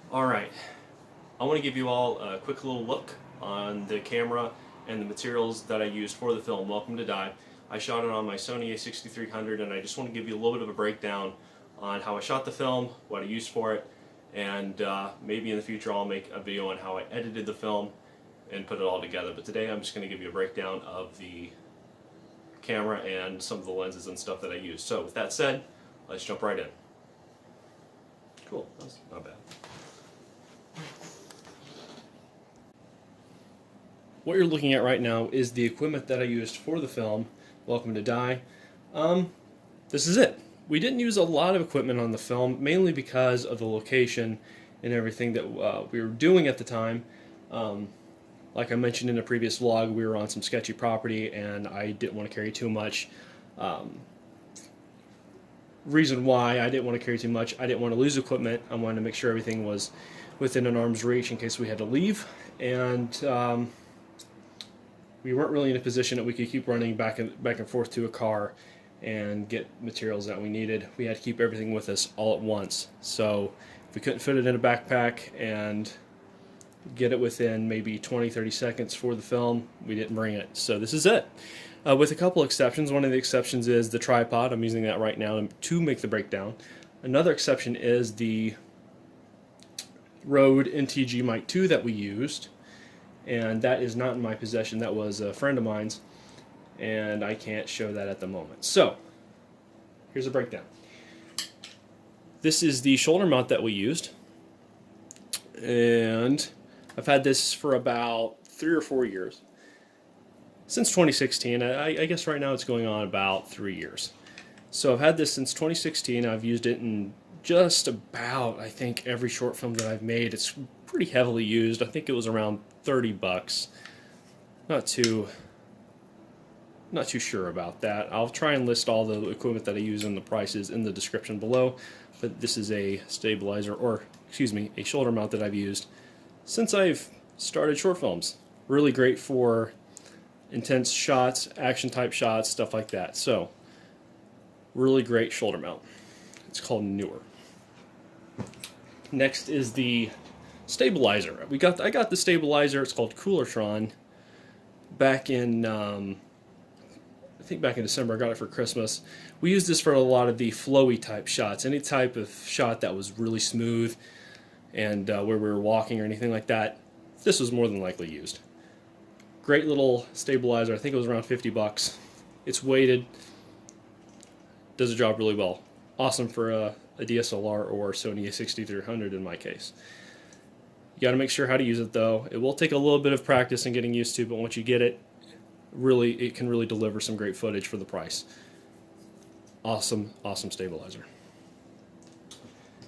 Alright, I want to give you all a quick little look on the camera and the materials that I used for the film Welcome to Die. I shot it on my Sony a6300, and I just want to give you a little bit of a breakdown on how I shot the film, what I used for it, and maybe in the future I'll make a video on how I edited the film and put it all together. But today I'm just going to give you a breakdown of the camera and some of the lenses and stuff that I used. So with that said, let's jump right in. Cool, that's not bad. What you're looking at right now is the equipment that I used for the film, Welcome to Die. This is it. We didn't use a lot of equipment on the film, mainly because of the location and everything that we were doing at the time. Like I mentioned in a previous vlog, we were on some sketchy property and I didn't want to carry too much. Reason why I didn't want to carry too much, I didn't want to lose equipment. I wanted to make sure everything was within an arm's reach in case we had to leave. And we weren't really in a position that we could keep running back and forth to a car and get materials that we needed. We had to keep everything with us all at once. So if we couldn't fit it in a backpack and get it within maybe 20-30 seconds for the film, we didn't bring it. So this is it. With a couple exceptions. One of the exceptions is the tripod. I'm using that right now to make the breakdown. Another exception is the Rode NTG Mic 2 that we used. And that is not in my possession. That was a friend of mine's, and I can't show that at the moment. So, here's a breakdown. This is the shoulder mount that we used, and I've had this for about 3 or 4 years. Since 2016, I guess right now it's going on about 3 years. So I've had this since 2016. I've used it in just about, I think, every short film that I've made. It's pretty heavily used. I think it was around $30. Not too sure about that. I'll try and list all the equipment that I use and the prices in the description below. But this is a stabilizer, or excuse me, a shoulder mount that I've used since I've started short films. Really great for intense shots, action type shots, stuff like that. So, really great shoulder mount. It's called Neewer. Next is the stabilizer. I got the stabilizer. It's called Coolertron. Back in I think back in December, I got it for Christmas. We used this for a lot of the flowy type shots. Any type of shot that was really smooth and where we were walking or anything like that, this was more than likely used. Great little stabilizer. I think it was around $50. It's weighted. Does the job really well. Awesome for a DSLR or Sony a6300 in my case. You got to make sure how to use it though. It will take a little bit of practice and getting used to, but once you get it, it can really deliver some great footage for the price. Awesome, awesome stabilizer.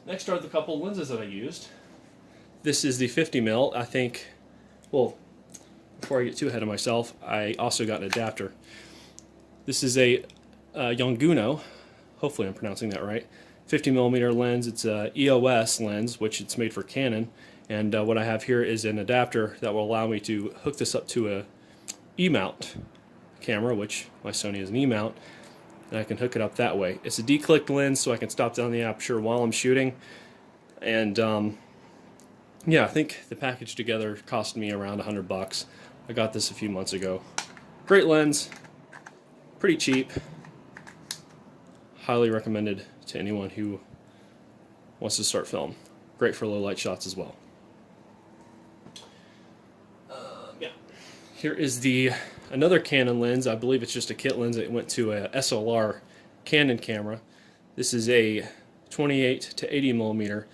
Next are the couple lenses that I used. This is the 50mm. I think, well, before I get too ahead of myself, I also got an adapter. This is a Yongnuo, hopefully I'm pronouncing that right, 50mm lens. It's a EOS lens, which it's made for Canon. And what I have here is an adapter that will allow me to hook this up to a E-mount camera, which my Sony is an E-mount, and I can hook it up that way. It's a declicked lens, so I can stop down the aperture while I'm shooting. And yeah, I think the package together cost me around $100. I got this a few months ago. Great lens, pretty cheap. Highly recommended to anyone who wants to start film. Great for low light shots as well. Yeah. Here is another Canon lens. I believe it's just a kit lens. It went to a SLR Canon camera. This is a 28 to 80mm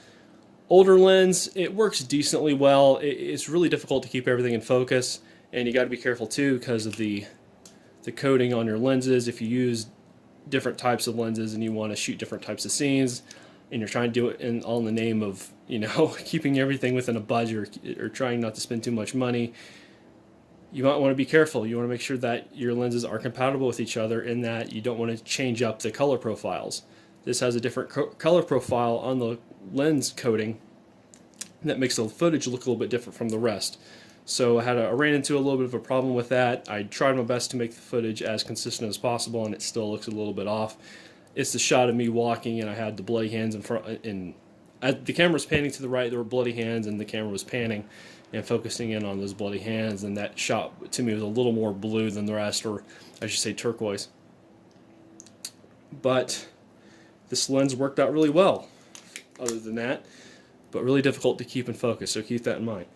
older lens. It works decently well. It's really difficult to keep everything in focus, and you got to be careful too because of the coating on your lenses. If you use different types of lenses and you want to shoot different types of scenes, and you're trying to do it all in the name of, you know, keeping everything within a budget or trying not to spend too much money, you might want to be careful. You want to make sure that your lenses are compatible with each other, in that you don't want to change up the color profiles. This has a different color profile on the lens coating that makes the footage look a little bit different from the rest. So I ran into a little bit of a problem with that. I tried my best to make the footage as consistent as possible, and it still looks a little bit off. It's the shot of me walking, and I had the bloody hands in front, and the camera was panning to the right, there were bloody hands, and the camera was panning and focusing in on those bloody hands, and that shot to me was a little more blue than the rest, or I should say turquoise. But this lens worked out really well, other than that, but really difficult to keep in focus, so keep that in mind.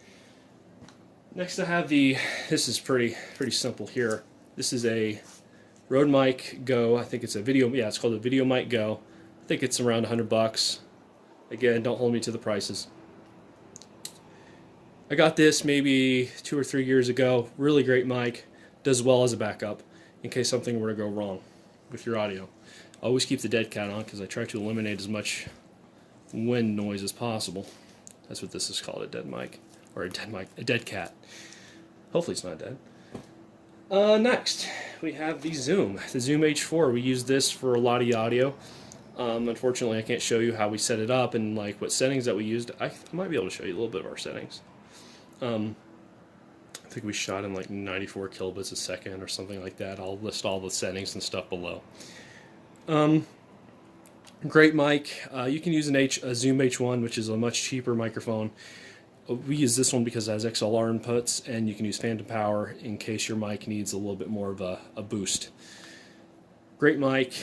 Next I have this is pretty simple here. This is a Rode Mic Go. I think it's a video, yeah, it's called a Video Mic Go. I think it's around $100. Again, don't hold me to the prices. I got this maybe 2 or 3 years ago. Really great mic. Does well as a backup in case something were to go wrong with your audio. I always keep the dead cat on because I try to eliminate as much wind noise as possible. That's what this is called, a dead mic. Or a dead mic, a dead cat. Hopefully it's not dead. Next, we have the Zoom H4. We use this for a lot of the audio. Unfortunately, I can't show you how we set it up and like what settings that we used. I might be able to show you a little bit of our settings. I think we shot in like 94 kilobits a second or something like that. I'll list all the settings and stuff below. Great mic. You can use a Zoom H1, which is a much cheaper microphone. We use this one because it has XLR inputs, and you can use phantom power in case your mic needs a little bit more of a boost. Great mic.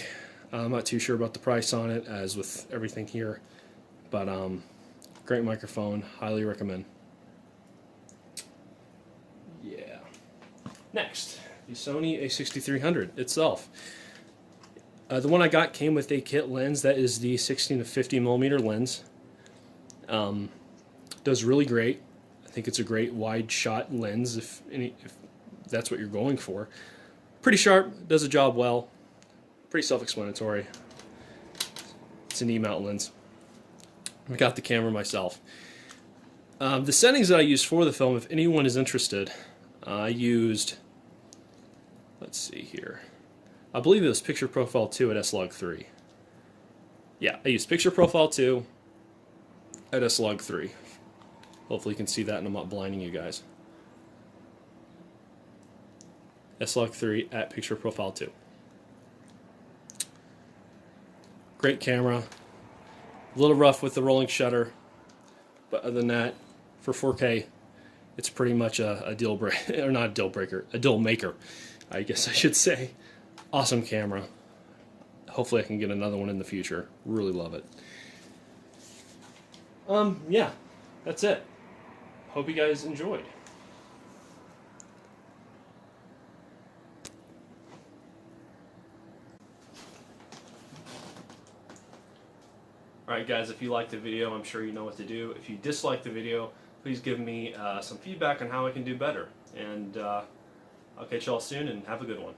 I'm not too sure about the price on it, as with everything here, but great microphone. Highly recommend. Yeah. Next, the Sony a6300 itself. The one I got came with a kit lens. That is the 16 to 50 millimeter lens. Does really great. I think it's a great wide shot lens if that's what you're going for. Pretty sharp, does the job well. Pretty self-explanatory. It's an E-mount lens. I got the camera myself. The settings that I used for the film, if anyone is interested, I used, let's see here, I believe it was Picture Profile 2 at S-Log3. Yeah, I used Picture Profile 2 at S-Log3. Hopefully you can see that and I'm not blinding you guys. S-Log3 at Picture Profile 2. Great camera. A little rough with the rolling shutter, but other than that, for 4K, it's pretty much a deal breaker, or not a deal breaker, a deal maker, I guess I should say. Awesome camera. Hopefully I can get another one in the future. Really love it. Yeah, that's it. Hope you guys enjoyed. Alright guys, if you liked the video, I'm sure you know what to do. If you dislike the video, please give me some feedback on how I can do better. And I'll catch y'all soon and have a good one.